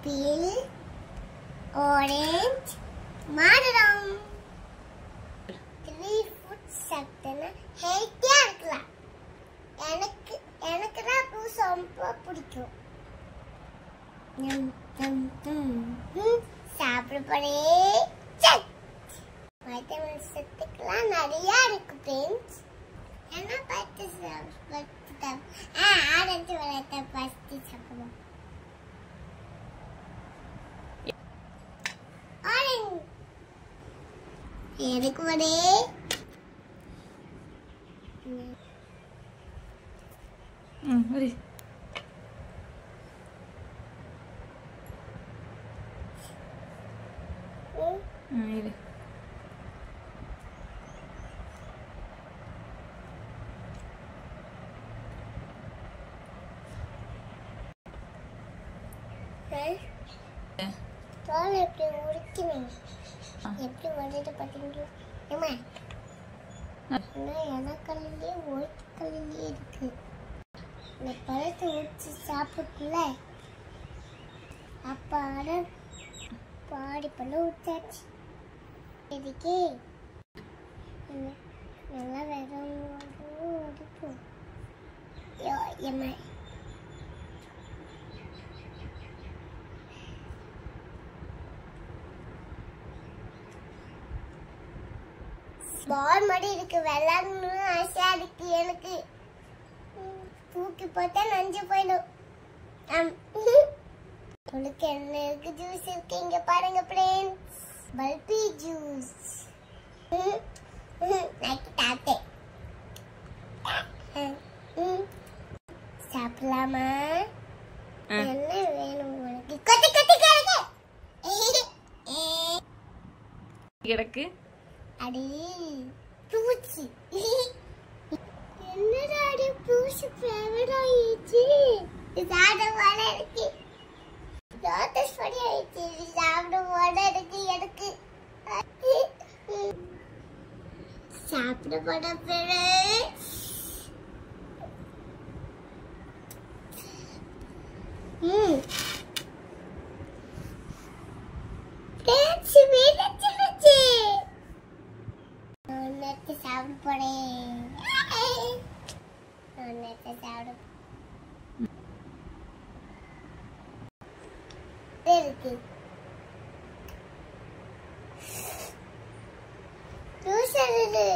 Apple, orange, மாதுளம். 3 foods சாப்பிட்டேன்னா ஹெல்த்தியா இருக்கலாம். எனக்கு தான் ஃப்ரூட்ஸ் ரொம்ப பிடிக்கும். சாப்பிட போறே. வைட்டமின் சத்துக்கெல்லாம் நிறைய இருக்கு ஃப்ரெண்ட்ஸ். என்ன பார்த்து ஆரஞ்சு வளர்த்த ஃபர்ஸ்ட் சாப்பிடுவோம். ஆரஞ்சு எனக்கு ஒரே ஒரு இரு தோல் எப்படி உரிக்கணும், எப்படி வந்துட்டு பார்த்தீங்களா? ஏமா எனக்கல்லையே ஒயிட் கல்லையே இருக்கு. இந்த பழத்தை உரிச்சு சாப்பிட்டுல அப்பாட பாடி பண்ண ஊத்தாச்சு. இதுக்கே நல்லா வேகம் உரிப்போம். ஏமா பால் மாதிரி இருக்கு, விளையாடணும்னு ஆசையா இருக்கு எனக்கு. தூக்கி போட்டா நஞ்சு போயிடும். உங்களுக்கு என்ன இருக்கு? ஜூஸ் இருக்கு, இங்க பாருங்க ஃப்ரெண்ட்ஸ். பல்பி ஜூஸ். தாத்தே சாப்பிடலாமா? என்ன வேணும் உனக்கு? கொத்தி கொத்தி கிடக்கு. அடி பூச்சி. என்னடா அடி பூச்சி ஃபேவரட் ஆயிடுச்சு. சாப்பிட போல இருக்கு. லோட்டஸ் பொடி ஆயிடுச்சு. சாப்பிட போல இருக்கு எனக்கு. சாப்பிட போட பேரு சாப்பிட போறேன். இருக்கு ஜூஸ் இருக்கு.